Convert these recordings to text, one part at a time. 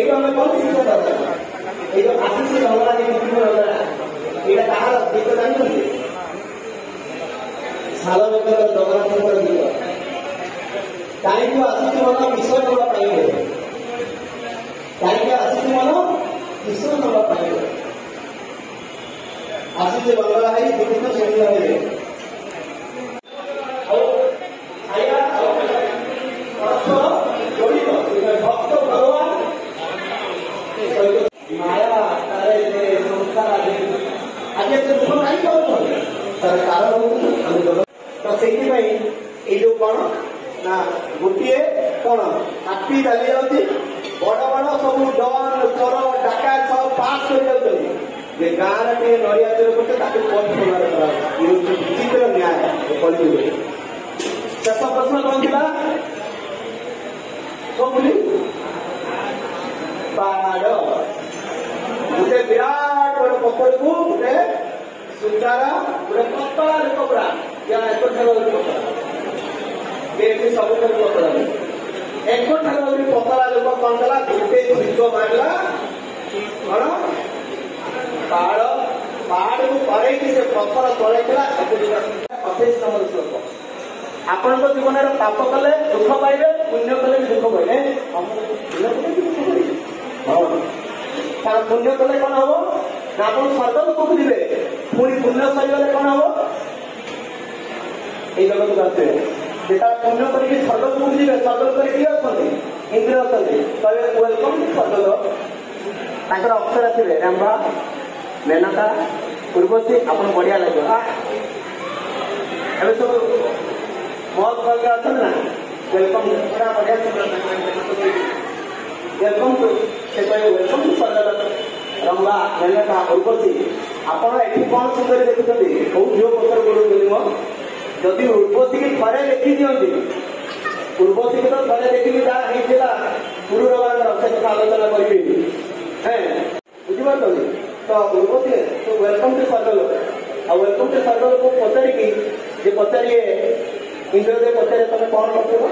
ଏଇଠୁ ଆମେ କଣ ଶିଖିବା ଦରକାର? ଏଇ ଯୋଉ ଆସିଛି ରଙ୍ଗଳା ଏଇଟା କାହାର ଗୀତ ଜାଣିଛନ୍ତି? ସାଲବେଗର ଜଗନ୍ନାଥଙ୍କର ଗୀତ। କାହିଁକି ଆସିଛି ମନ ବିଷ ନବା ପାଇବେ, କାହିଁକି ଆସିଛି ମନ ବିଷ ନବା ପାଇବେ। ଆସିଛି ରଙ୍ଗଳା ହେଇ ଦୁଃଖିତ ଶୁଣିଲ ହେଲେ ଭକ୍ତ ଭଗବାନ ମାୟା ସଂସାର ଆଜି ଏତେ ଦୁଃଖ କାହିଁ କରୁଛନ୍ତି? ତାର କାରଣ ହଉଛି ଆମେ ତ ସେଇଥିପାଇଁ ଏଇ ଯୋଉ କଣ ନା ଗୋଟିଏ କଣ ହାତୀ ଚାଲି ଯାଉଛି, ବଡ ବଡ ସବୁ ଡନ୍ ଚୋର ଡାକା ସବୁ ପାସ୍ କରି ଯାଉଛନ୍ତି, ଯେ ଗାଁରେ ଟିକେ ନଡ଼ିଆ ଚୋର କରୁছে ତାକୁ କୋର୍ଟ ଖୋଲାରେ କରାଯାଉଛି। ବିଚିତ୍ର ନ୍ୟାୟ କଳିଯୁଗରେ। ଶେଷ ପ୍ରଶ୍ନ କଣ ଥିଲା? କହୁଲି ପାହାଡ ଗୋଟେ ବିରାଟ ବଡ ପଥରକୁ ଗୋଟେ ସୁନ୍ଦର ଗୋଟେ ପତଳା ଲୋକ ପୁରା ଏକଠାରୁ ପତଳା ଏଠି ସବୁଠାରୁ ପତଳା ଲୋକ ଏକଠାରୁ ପତଳା ଲୋକ କଣ କଲା? ଗୋଟେ ଝିକ ମାରିଲା କଣ ପାହାଡକୁ କରେଇକି ସେ ପଥର ତଳେଇଥିଲା। 28 ନମ୍ବର ଶ୍ଲୋକ। ଆପଣଙ୍କ ଜୀବନରେ ପାପ କଲେ ଦୁଃଖ ପାଇବେ, ପୁଣ୍ୟ କଲେ ବି ଦୁଃଖ ପାଇବେ। କାରଣ ପୁଣ୍ୟ କଲେ କଣ ହବ ନା ଆପଣ ସ୍ୱର୍ଗ ଲୋକକୁ ଯିବେ, ପୁଣି ପୁଣ୍ୟ ସରିଗଲେ କଣ ହବ? ଏଇ ଜଗତକୁ ଆସିବେ। ଯେତେବେଳେ ପୁଣ୍ୟ କରିକି ସ୍ୱର୍ଗ ଲୋକକୁ ଯିବେ, ସ୍ୱର୍ଗ ଲୋକରେ କିଏ ଅଛନ୍ତି? ଇନ୍ଦ୍ର ଅଛନ୍ତି। କହିବେ ୱେଲକମ୍ ଟୁ ସ୍ୱର୍ଗ। ତାଙ୍କର ଅକ୍ଷର ଥିବେ ରାମ୍ଭା, ମେନକା, ପୂର୍ବତୀ। ଆପଣ ବଢିଆ ଲାଗିବ। ଏବେ ସବୁ बहुत वर्ग असल ना वेलकम पूरा बढ़िया वेलकम टू से कहे वेलकम टू स्वर्ग रंगा मेनका उर्वशी। आपण एठी कौन सुंदर देखुଛନ୍ତି କୋଉ ଝିଅ ପତ୍ର ଗୋଡୁଛନ୍ତି ମୋ ଯଦି ଉର୍ବଶୀ କି ଥରେ ଦେଖି ଦିଅନ୍ତି, ଉର୍ବଶୀ କି ତ ଥରେ ଦେଖିକି ଯାହା ହେଇଥିଲା ପୁରୁରବାର ସେ କଥା ଆଲୋଚନା କରିବି। ବୁଝିପାରୁଛନ୍ତି ତ ଉର୍ବଶୀ ତ ୱେଲକମ୍ ଟୁ ସ୍ୱର୍ଗ ଲୋକ। ଆଉ ୱେଲକମ୍ ଟୁ ସ୍ୱର୍ଗ ଲୋକ ପଚାରିକି ଯେ ପଚାରିଏ ଇନ୍ଦ୍ରଦେବ ପଚାରେ ତମେ କଣ କରୁଥିଲ?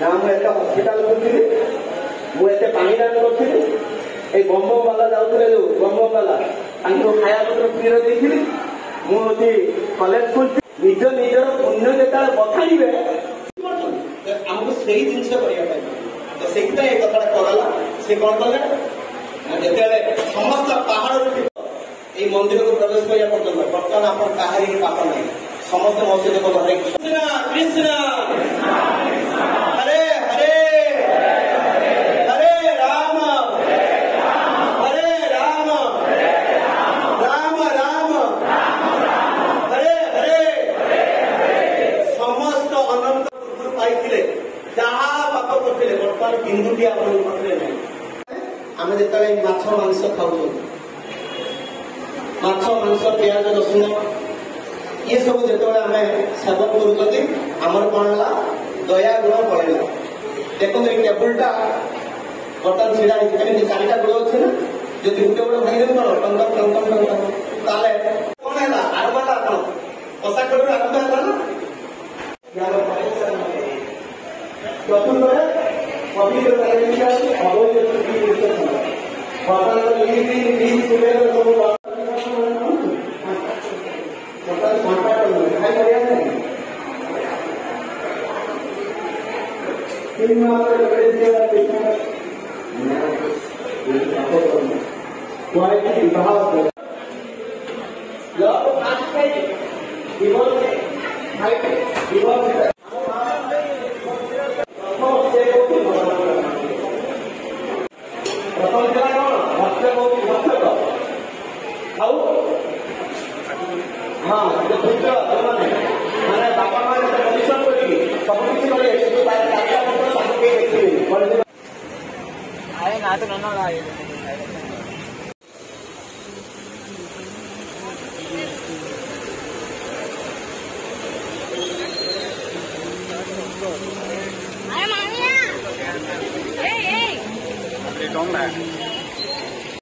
ନା ମୁଁ ଏତେ ହସ୍ପିଟାଲ କରୁଥିଲି, ମୁଁ ଏତେ ପାଣି ଦାନ କରୁଥିଲି, ଏଇ ଗମ ବାଲା ଯାଉଥିଲେ ଯୋଉ ଗମ ବାଲା ତାଙ୍କୁ ଖାଇବା ପତ୍ର ଫ୍ରିରେ ଦେଇଥିଲି, ମୁଁ ହଉଛି କଲେଜ ଖୋଲିଛି। ନିଜ ନିଜର ପୁଣ୍ୟ ଯେତେବେଳେ ବଖାଣିବେ ଆମକୁ ସେଇ ଜିନିଷ କରିବା ପାଇଁ ତ ସେଇଥିପାଇଁ ଏ କଥାଟା କରାଲା। ସେ କଣ କଲେ ଯେତେବେଳେ ସମସ୍ତ ପାହାଡରୁ ଏଇ ମନ୍ଦିରକୁ ପ୍ରବେଶ କରିବା ପର୍ଯ୍ୟନ୍ତ ବର୍ତ୍ତମାନ ଆପଣ କାହାରି ପାପ ନାହିଁ। ସମସ୍ତେ ମୋ ସହିତ ହରେ କୃଷ୍ଣ କୃଷ୍ଣ ହରେ ହରେ ହରେ ରାମ ହରେ ରାମ ରାମ ରାମ ହରେ ହରେ। ସମସ୍ତ ଅନନ୍ତ ପୂର୍ବରୁ ପାଇଥିଲେ, ଯାହା ପାପ କରିଥିଲେ ବର୍ତ୍ତମାନ ବିନ୍ଦୁଟି ଆପଣଙ୍କ ପାଖରେ ନାହିଁ। ଆମେ ଯେତେବେଳେ ମାଛ ମାଂସ ଖାଉଛୁ, ମାଛ ମାଂସ ପିଆଜ ରସୁଣ ये सब जो आम सेवन कर आमर कौन है दया गुण पड़ेगा। देखो टेबुलटा बर्तमान छिड़ा चारिटा गुण अच्छे ना, जो गोटे गोटे भाई कौन टंकम टंकम टंकम ताले कौन है आरंभ है कौन कषा खेल आरंभ है ना हाँ बापा माँ परिश्रम करेगी सब किसी आए ना तो ना Hey, hey.